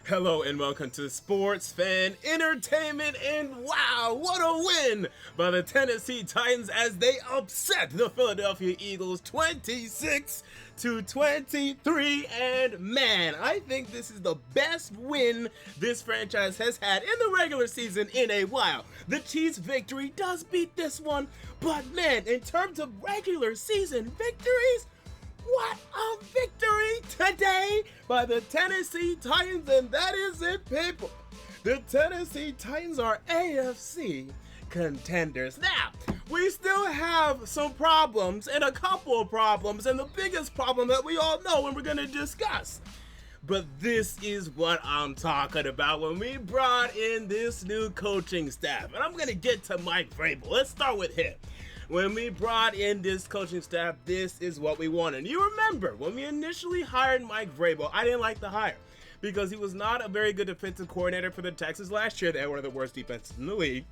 Hello and welcome to Sports Fan Entertainment, and wow, what a win by the Tennessee Titans as they upset the Philadelphia Eagles 26-23, and man, I think this is the best win this franchise has had in the regular season in a while. The Chiefs' victory does beat this one, but man, in terms of regular season victories, what a victory today by the Tennessee Titans, and that is it, people. The Tennessee Titans are AFC contenders. Now, we still have some problems and a couple of problems, and the biggest problem that we all know and we're going to discuss. But this is what I'm talking about when we brought in this new coaching staff. And I'm going to get to Mike Vrabel. Let's start with him. When we brought in this coaching staff, this is what we wanted. You remember, when we initially hired Mike Vrabel, I didn't like the hire because he was not a very good defensive coordinator for the Texans last year. They had one of the worst defenses in the league.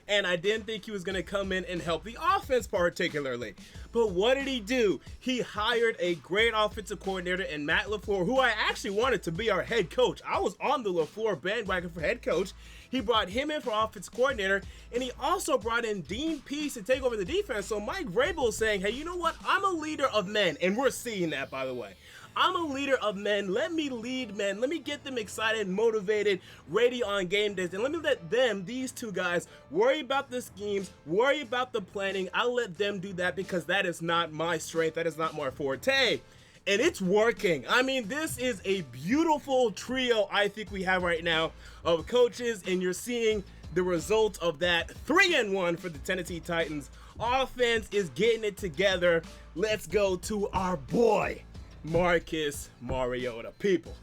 And I didn't think he was going to come in and help the offense particularly. But what did he do? He hired a great offensive coordinator in Matt LaFleur, who I actually wanted to be our head coach. I was on the LaFleur bandwagon for head coach. He brought him in for offensive coordinator, and he also brought in Dean Pease to take over the defense. So Mike Vrabel is saying, hey, you know what? I'm a leader of men, and we're seeing that, by the way. I'm a leader of men. Let me lead men. Let me get them excited, motivated, ready on game days. And let me let them, these two guys, worry about the schemes, worry about the planning. I'll let them do that because that is not my strength. That is not my forte. And it's working. I mean, this is a beautiful trio I think we have right now of coaches, and you're seeing the result of that. 3-1 for the Tennessee Titans. Offense is getting it together. Let's go to our boy, Marcus Mariota. People.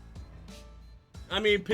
I mean,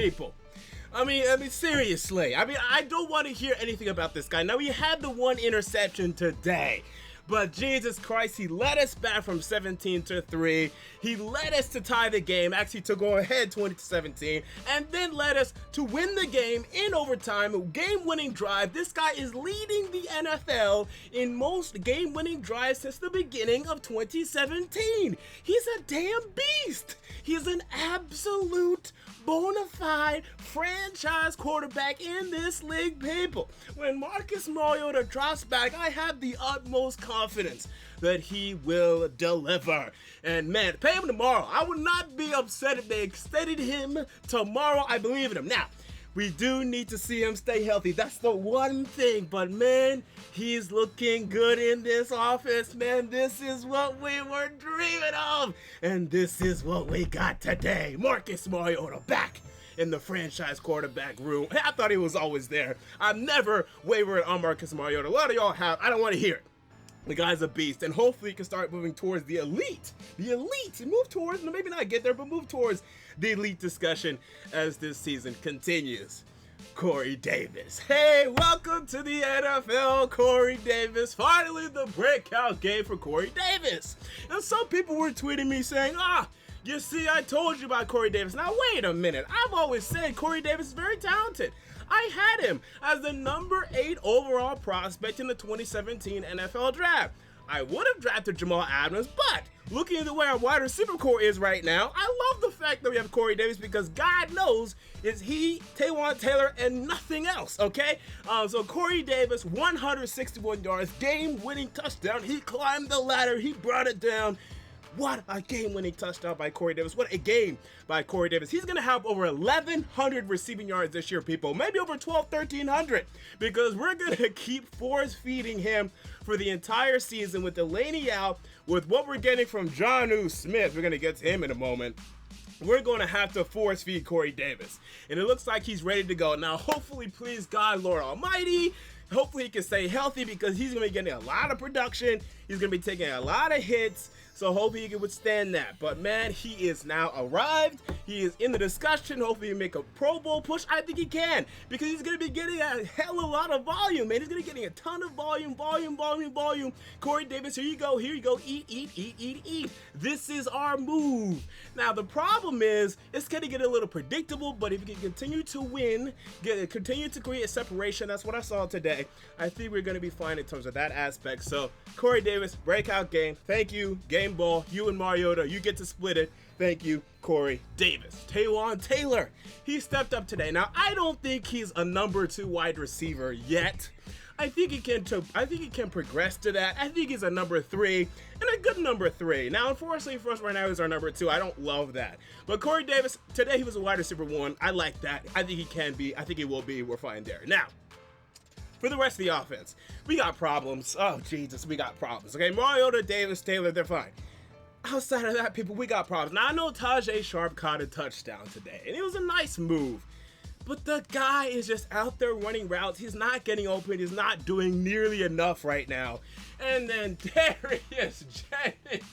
seriously. I don't want to hear anything about this guy. Now, he had the one interception today, but Jesus Christ, he led us back from 17-3. He led us to tie the game, actually to go ahead 20-17, and then led us to win the game in overtime, a game-winning drive. This guy is leading the NFL in most game-winning drives since the beginning of 2017. He's a damn beast. He's an absolute bona fide franchise quarterback in this league, people. When Marcus Mariota drops back, I have the utmost confidence that he will deliver. And man, pay him tomorrow. I would not be upset if they extended him tomorrow. I believe in him. Now, we do need to see him stay healthy. That's the one thing. But man, he's looking good in this offense, man. This is what we were dreaming of. And this is what we got today. Marcus Mariota back in the franchise quarterback room. I thought he was always there. I've never wavered on Marcus Mariota. A lot of y'all have. I don't want to hear it. The guy's a beast, and hopefully he can start moving towards the elite. And move towards, maybe not get there, but move towards the elite discussion as this season continues. Corey Davis. Hey, welcome to the NFL, Corey Davis. Finally, the breakout game for Corey Davis. And some people were tweeting me saying, you see, I told you about Corey Davis. Now, wait a minute. I've always said Corey Davis is very talented. I had him as the number 8 overall prospect in the 2017 NFL Draft. I would have drafted Jamal Adams, but looking at the way our wide receiver core is right now, I love the fact that we have Corey Davis because God knows it's he, Taywan Taylor, and nothing else, okay? So Corey Davis, 161 yards, game-winning touchdown. He climbed the ladder. He brought it down. What a game-winning touchdown by Corey Davis. What a game by Corey Davis. He's going to have over 1,100 receiving yards this year, people. Maybe over 1,300 because we're going to keep force-feeding him for the entire season with Delaney out, with what we're getting from Jonnu Smith. We're going to get to him in a moment. We're going to have to force feed Corey Davis. And it looks like he's ready to go. Now, hopefully, please God, Lord Almighty, hopefully he can stay healthy because he's going to be getting a lot of production. He's going to be taking a lot of hits. So hopefully he can withstand that. But man, he is now arrived. He is in the discussion. Hopefully he make a Pro Bowl push. I think he can because he's going to be getting a hell of a lot of volume, man. He's going to be getting a ton of volume. Corey Davis, here you go. Eat. This is our move. Now, the problem is it's going to get a little predictable, but if you can continue to win, continue to create separation, that's what I saw today. today, I think we're going to be fine in terms of that aspect. So, Corey Davis, breakout game. Thank you, game ball. You and Mariota, you get to split it. Thank you, Corey Davis. Taywan Taylor, he stepped up today. Now, I don't think he's a number 2 wide receiver yet. I think he can progress to that. I think he's a number 3 and a good number 3. Now, unfortunately for us right now, he's our number 2. I don't love that. But Corey Davis, today he was a wide receiver 1. I like that. I think he can be. I think he will be. We're fine there. Now, for the rest of the offense, we got problems. Oh, Jesus, we got problems. Okay, Mariota, Davis, Taylor, they're fine. Outside of that, people, we got problems. Now, I know Tajay Sharp caught a touchdown today, and it was a nice move. But the guy is just out there running routes. He's not getting open. He's not doing nearly enough right now. And then Darius Jennings,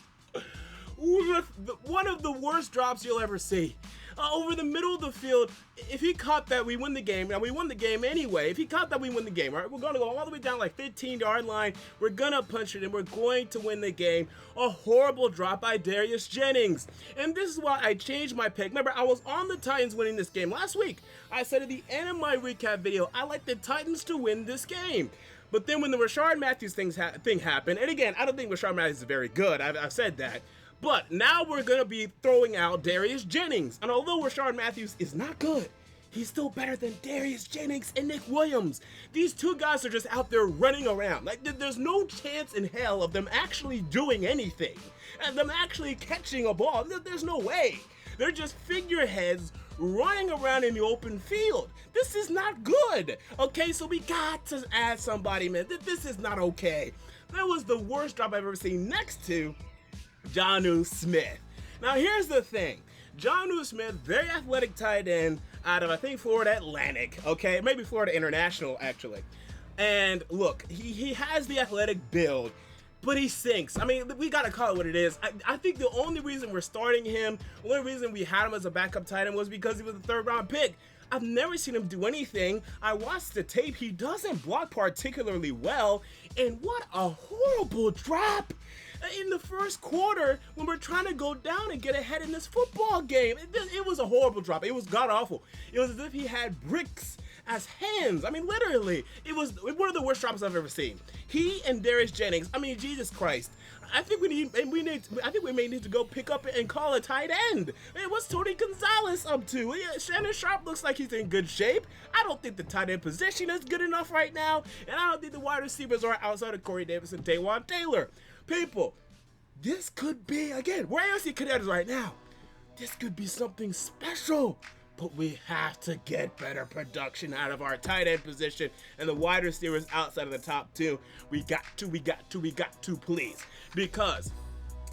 one of the worst drops you'll ever see. Over the middle of the field, if he caught that, we win the game. Now, we won the game anyway. If he caught that, we win the game, all right? We're going to go all the way down like 15-yard line. We're going to punch it, and we're going to win the game. A horrible drop by Darius Jennings. And this is why I changed my pick. Remember, I was on the Titans winning this game last week. I said at the end of my recap video, I like the Titans to win this game. But then when the Rashard Matthews thing happened, and again, I don't think Rashard Matthews is very good. I've said that. But now we're going to be throwing out Darius Jennings. And although Rashard Matthews is not good, he's still better than Darius Jennings and Nick Williams. These two guys are just out there running around. Like, there's no chance in hell of them actually doing anything. And them actually catching a ball. There's no way. They're just figureheads running around in the open field. This is not good. Okay, so we got to add somebody, man. This is not okay. That was the worst drop I've ever seen, next to Jonnu Smith. Now, here's the thing. Jonnu Smith, very athletic tight end out of, I think, Florida Atlantic, okay? Maybe Florida International, actually. And look, he has the athletic build, but he sinks. I mean, we got to call it what it is. I think the only reason we're starting him, the only reason we had him as a backup tight end was because he was a third-round pick. I've never seen him do anything. I watched the tape. He doesn't block particularly well. And what a horrible drop in the first quarter when we're trying to go down and get ahead in this football game. It was a horrible drop. It was god-awful. It was as if he had bricks as hands. I mean, literally, it was one of the worst drops I've ever seen. He and Darius Jennings, I mean, Jesus Christ. I think we may need to go pick up and call a tight end. Man, what's Tony Gonzalez up to? Shannon Sharp looks like he's in good shape. I don't think the tight end position is good enough right now, and I don't think the wide receivers are outside of Corey Davis and Taywan Taylor. People, this could be, again, we're AFC contenders right now. This could be something special. But we have to get better production out of our tight end position and the wide receivers outside of the top 2. We got to, please. Because,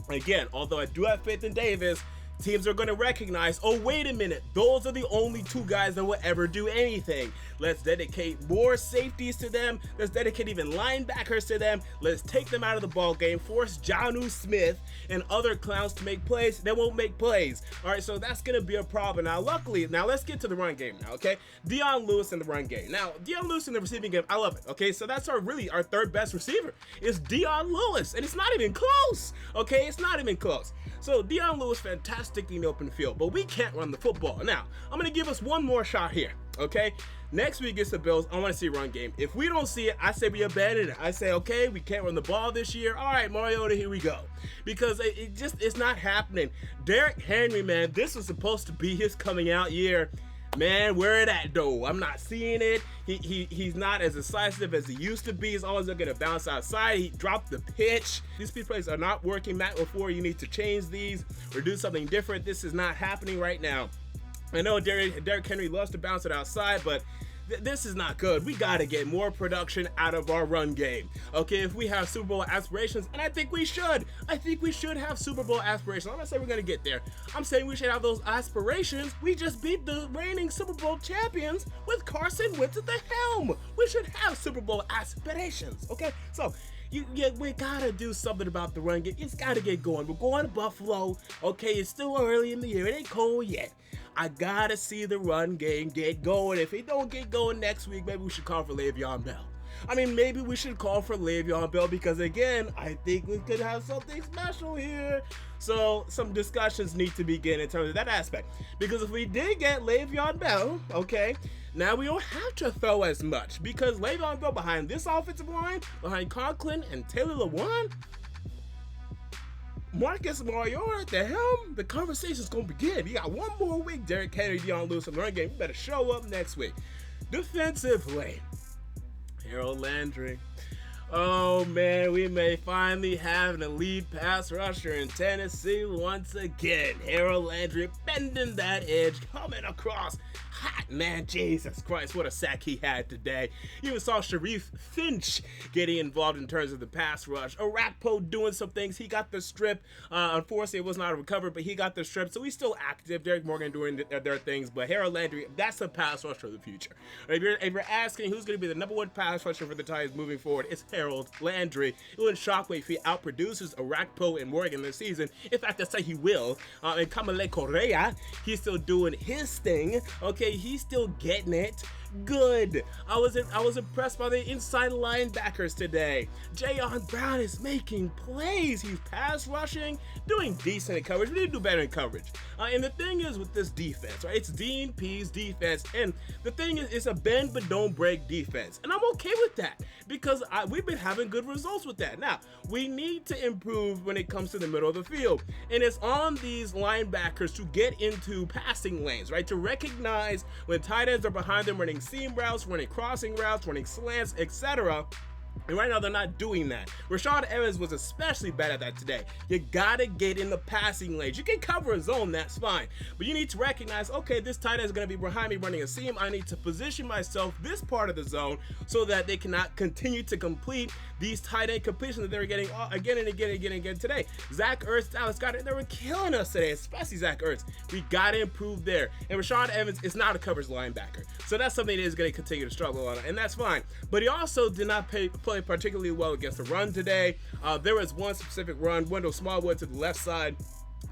again, although I do have faith in Davis, teams are going to recognize, oh, wait a minute, those are the only 2 guys that will ever do anything. Let's dedicate more safeties to them. Let's dedicate even linebackers to them. Let's take them out of the ball game, force Jonnu Smith and other clowns to make plays. They won't make plays. All right, so that's going to be a problem. Now, luckily, let's get to the run game now, okay? Dion Lewis in the run game. Now, Dion Lewis in the receiving game, I love it, okay? So that's our 3rd best receiver is Dion Lewis, and it's not even close, okay? It's not even close. So Dion Lewis, fantastic in the open field, but we can't run the football. Now, I'm going to give us one more shot here, okay? Next week against the Bills, I want to see a run game. If we don't see it, I say we abandon it. I say, okay, we can't run the ball this year. All right, Mariota, here we go. Because it's not happening. Derrick Henry, man, this was supposed to be his coming out year. Man, where it at, though? I'm not seeing it. He's not as decisive as he used to be. He's always looking to bounce outside. He dropped the pitch. These speed plays are not working. Matt LaFleur, you need to change these or do something different. This is not happening right now. I know Derrick Henry loves to bounce it outside, but this is not good. We got to get more production out of our run game. Okay, if we have Super Bowl aspirations, and I think we should have Super Bowl aspirations. I'm not saying we're going to get there. I'm saying we should have those aspirations. We just beat the reigning Super Bowl champions with Carson Wentz at the helm. We should have Super Bowl aspirations. Okay, so we gotta do something about the run game. It's gotta get going. We're going to Buffalo. Okay, it's still early in the year. It ain't cold yet. I gotta see the run game get going. If it don't get going next week, maybe we should call for Le'Veon Bell. I mean, maybe we should call for Le'Veon Bell because, again, I think we could have something special here. So some discussions need to begin in terms of that aspect. Because if we did get Le'Veon Bell, okay, now we don't have to throw as much because Le'Veon Bell behind this offensive line, behind Conklin and Taylor Lewan, Marcus Mariota at the helm, the conversation's going to begin. You got one more week, Derrick Henry, Dion Lewis, and run game. You better show up next week. Defensively, Harold Landry. Oh man, we may finally have an elite pass rusher in Tennessee once again. Harold Landry bending that edge, coming across hot, man. Jesus Christ, what a sack he had today. You even saw Sharif Finch getting involved in terms of the pass rush. Orakpo doing some things. He got the strip. Unfortunately, it was not recovered, but he got the strip, so he's still active. Derek Morgan doing their things, but Harold Landry, that's a pass rusher of the future. If you're asking who's going to be the number one pass rusher for the Titans moving forward, it's Harold Landry. It wouldn't shock me if he outproduces Orakpo and Morgan this season. In fact, I say he will. And Kamale Correa, he's still doing his thing. Okay, he's still getting it. Good. I was impressed by the inside linebackers today. Jayon Brown is making plays. He's pass rushing, doing decent in coverage. We need to do better in coverage. And the thing is with this defense, right? It's Dean P's defense, and the thing is, it's a bend but don't break defense, and I'm okay with that because we've been having good results with that. Now we need to improve when it comes to the middle of the field, and it's on these linebackers to get into passing lanes, right? To recognize when tight ends are behind them running seam routes, running crossing routes, running slants, etc. And right now, they're not doing that. Rashad Evans was especially bad at that today. You gotta get in the passing lanes. You can cover a zone, that's fine. But you need to recognize, okay, this tight end is gonna be behind me running a seam. I need to position myself this part of the zone so that they cannot continue to complete these tight end completions that they're getting again and again and again and again today. Zach Ertz, Dallas Goedert, they were killing us today, especially Zach Ertz. We gotta improve there. And Rashad Evans is not a coverage linebacker. So that's something that is gonna continue to struggle on, and that's fine. But he also did not play particularly well against the run today. There was one specific run, Wendell Smallwood to the left side.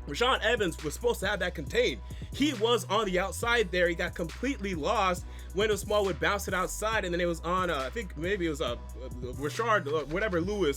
Rashaan Evans was supposed to have that contained. He was on the outside there. He got completely lost. Wendell Smallwood bounced it outside, and then it was on, I think maybe it was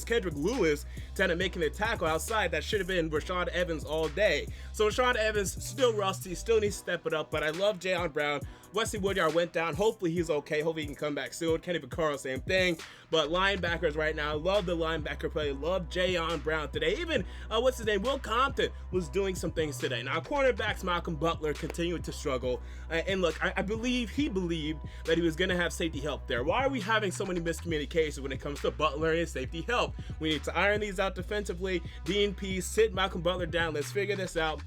Kendrick Lewis, kind of making the tackle outside. That should have been Rashad Evans all day. So Rashad Evans, still rusty, still needs to step it up, but I love Jayon Brown. Wesley Woodyard went down. Hopefully he's okay. Hopefully he can come back soon. Kenny Vaccaro, same thing. But linebackers right now, I love the linebacker play. Love Jayon Brown today. Even, Will Compton was doing some things today. Now, cornerbacks Malcolm Butler continued to struggle. And look, I believe he believed that he was going to have safety help there. Why are we having so many miscommunications when it comes to Butler and his safety help? We need to iron these out defensively. D&P, sit Malcolm Butler down. Let's figure this out.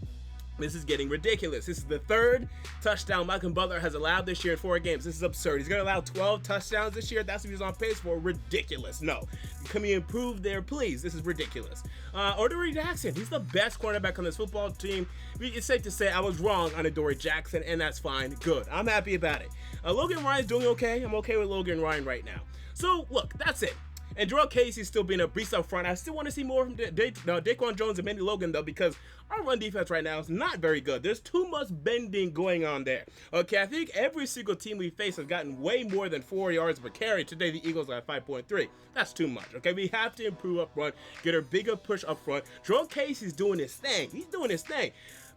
This is getting ridiculous. This is the third touchdown Malcolm Butler has allowed this year in 4 games. This is absurd. He's going to allow 12 touchdowns this year. That's what he's on pace for. Ridiculous. No. Can we improve there, please? This is ridiculous. Adoree Jackson. He's the best cornerback on this football team. It's safe to say I was wrong on Adoree Jackson, and that's fine. Good. I'm happy about it. Logan Ryan's doing okay. I'm okay with Logan Ryan right now. So, look, that's it. And Jarrell Casey's still being a beast up front. I still want to see more from Daquan Jones and Manny Logan, though, because our run defense right now is not very good. There's too much bending going on there. Okay, I think every single team we face has gotten way more than 4 yards per carry. Today, the Eagles got 5.3. That's too much, okay? We have to improve up front, get a bigger push up front. Jarrell Casey's doing his thing. He's doing his thing.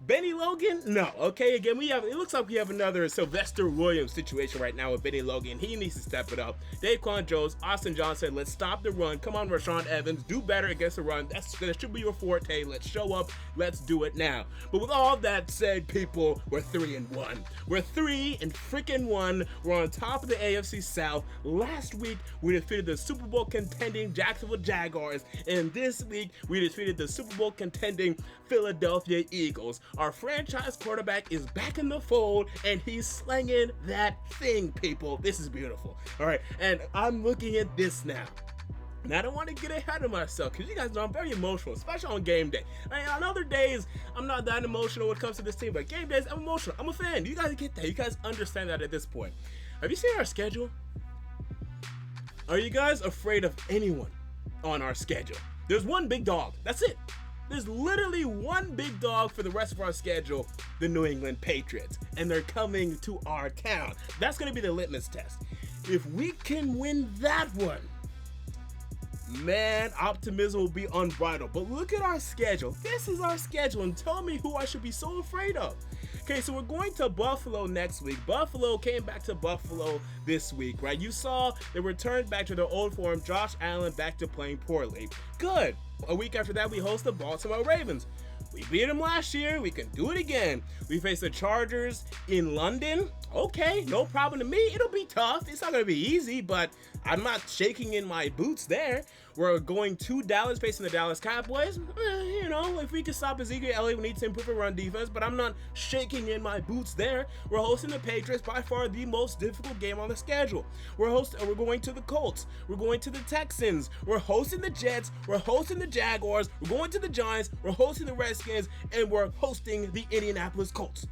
Benny Logan? No. Okay, again, it looks like we have another Sylvester Williams situation right now with Benny Logan. He needs to step it up. Daquan Jones, Austin Johnson, let's stop the run. Come on, Rashaan Evans, do better against the run. That should be your forte. Let's show up. Let's do it now. But with all that said, people, we're 3-1. We're 3-1. We're on top of the AFC South. Last week, we defeated the Super Bowl contending Jacksonville Jaguars. And this week, we defeated the Super Bowl contending Philadelphia Eagles. Our franchise quarterback is back in the fold, and he's slinging that thing, people. This is beautiful. All right, and I'm looking at this now. And I don't want to get ahead of myself because you guys know I'm very emotional, especially on game day. On other days, I'm not that emotional when it comes to this team, but game days, I'm emotional. I'm a fan. You guys get that. You guys understand that at this point. Have you seen our schedule? Are you guys afraid of anyone on our schedule? There's one big dog. That's it. There's literally one big dog for the rest of our schedule, the New England Patriots, and they're coming to our town. That's going to be the litmus test. If we can win that one, man, optimism will be unbridled. But look at our schedule. This is our schedule, and tell me who I should be so afraid of. Okay, so we're going to Buffalo next week. Buffalo came back to Buffalo this week, right? You saw they returned back to their old form. Josh Allen back to playing poorly. Good. A week after that, we host the Baltimore Ravens. We beat them last year. We can do it again. We face the Chargers in London. Okay, no problem to me. It'll be tough. It's not going to be easy, but I'm not shaking in my boots there. We're going to Dallas, facing the Dallas Cowboys. If we can stop Ezekiel Elliott, we need to improve our run defense, but I'm not shaking in my boots there. We're hosting the Patriots, by far the most difficult game on the schedule. We're going to the Colts. We're going to the Texans. We're hosting the Jets. We're hosting the Jaguars. We're going to the Giants. We're hosting the Redskins, and we're hosting the Indianapolis Colts.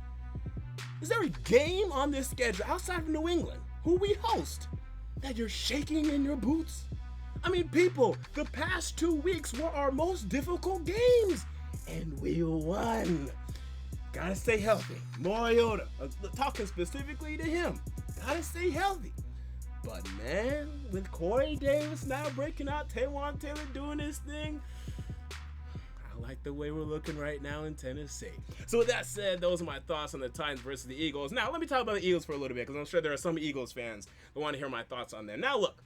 Is there a game on this schedule outside of New England who we host that you're shaking in your boots? I mean, people, the past 2 weeks were our most difficult games, and we won. Gotta stay healthy. Mariota, talking specifically to him, gotta stay healthy. But man, with Corey Davis now breaking out, Taywan Taylor doing his thing, I like the way we're looking right now in Tennessee. So with that said, those are my thoughts on the Titans versus the Eagles. Now, let me talk about the Eagles for a little bit, because I'm sure there are some Eagles fans that want to hear my thoughts on them. Now, look.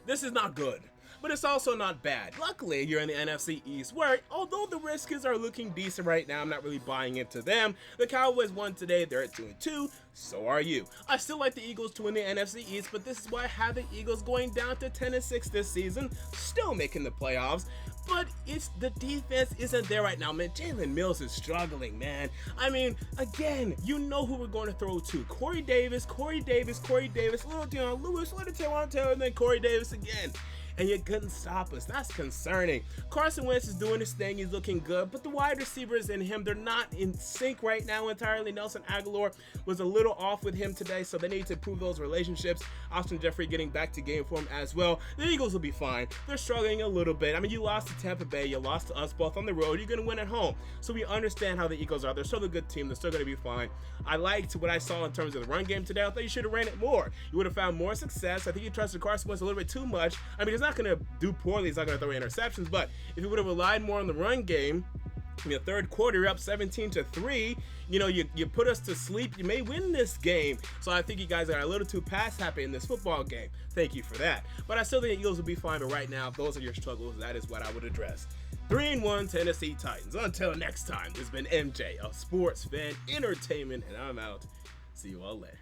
This is not good, but it's also not bad. Luckily, you're in the NFC East, where although the Redskins are looking decent right now, I'm not really buying into them. The Cowboys won today, they're at 2-2, so are you. I still like the Eagles to win the NFC East, but this is why I have the Eagles going down to 10-6 this season, still making the playoffs. But it's the defense isn't there right now, man. Jalen Mills is struggling, man. I mean, again, you know who we're going to throw to. Corey Davis, little Dion Lewis, little Taywan Taylor, and then Corey Davis again. And you couldn't stop us. That's concerning. Carson Wentz is doing his thing. He's looking good. But the wide receivers in him, they're not in sync right now entirely. Nelson Aguilar was a little off with him today, so they need to improve those relationships. Austin Jeffrey getting back to game form as well. The Eagles will be fine. They're struggling a little bit. I mean, you lost to Tampa Bay. You lost to us both on the road. You're going to win at home. So we understand how the Eagles are. They're still a good team. They're still going to be fine. I liked what I saw in terms of the run game today. I thought you should have ran it more. You would have found more success. I think you trusted Carson Wentz a little bit too much. I mean, he's not going to do poorly. He's not going to throw interceptions, but if you would have relied more on the run game, in the third quarter, you're up 17-3. You put us to sleep. You may win this game. So I think you guys are a little too pass happy in this football game. Thank you for that. But I still think the Eagles will be fine. But right now, if those are your struggles, that is what I would address. 3-1 Tennessee Titans. Until next time, this has been MJ of Sports Fan Entertainment, and I'm out. See you all later.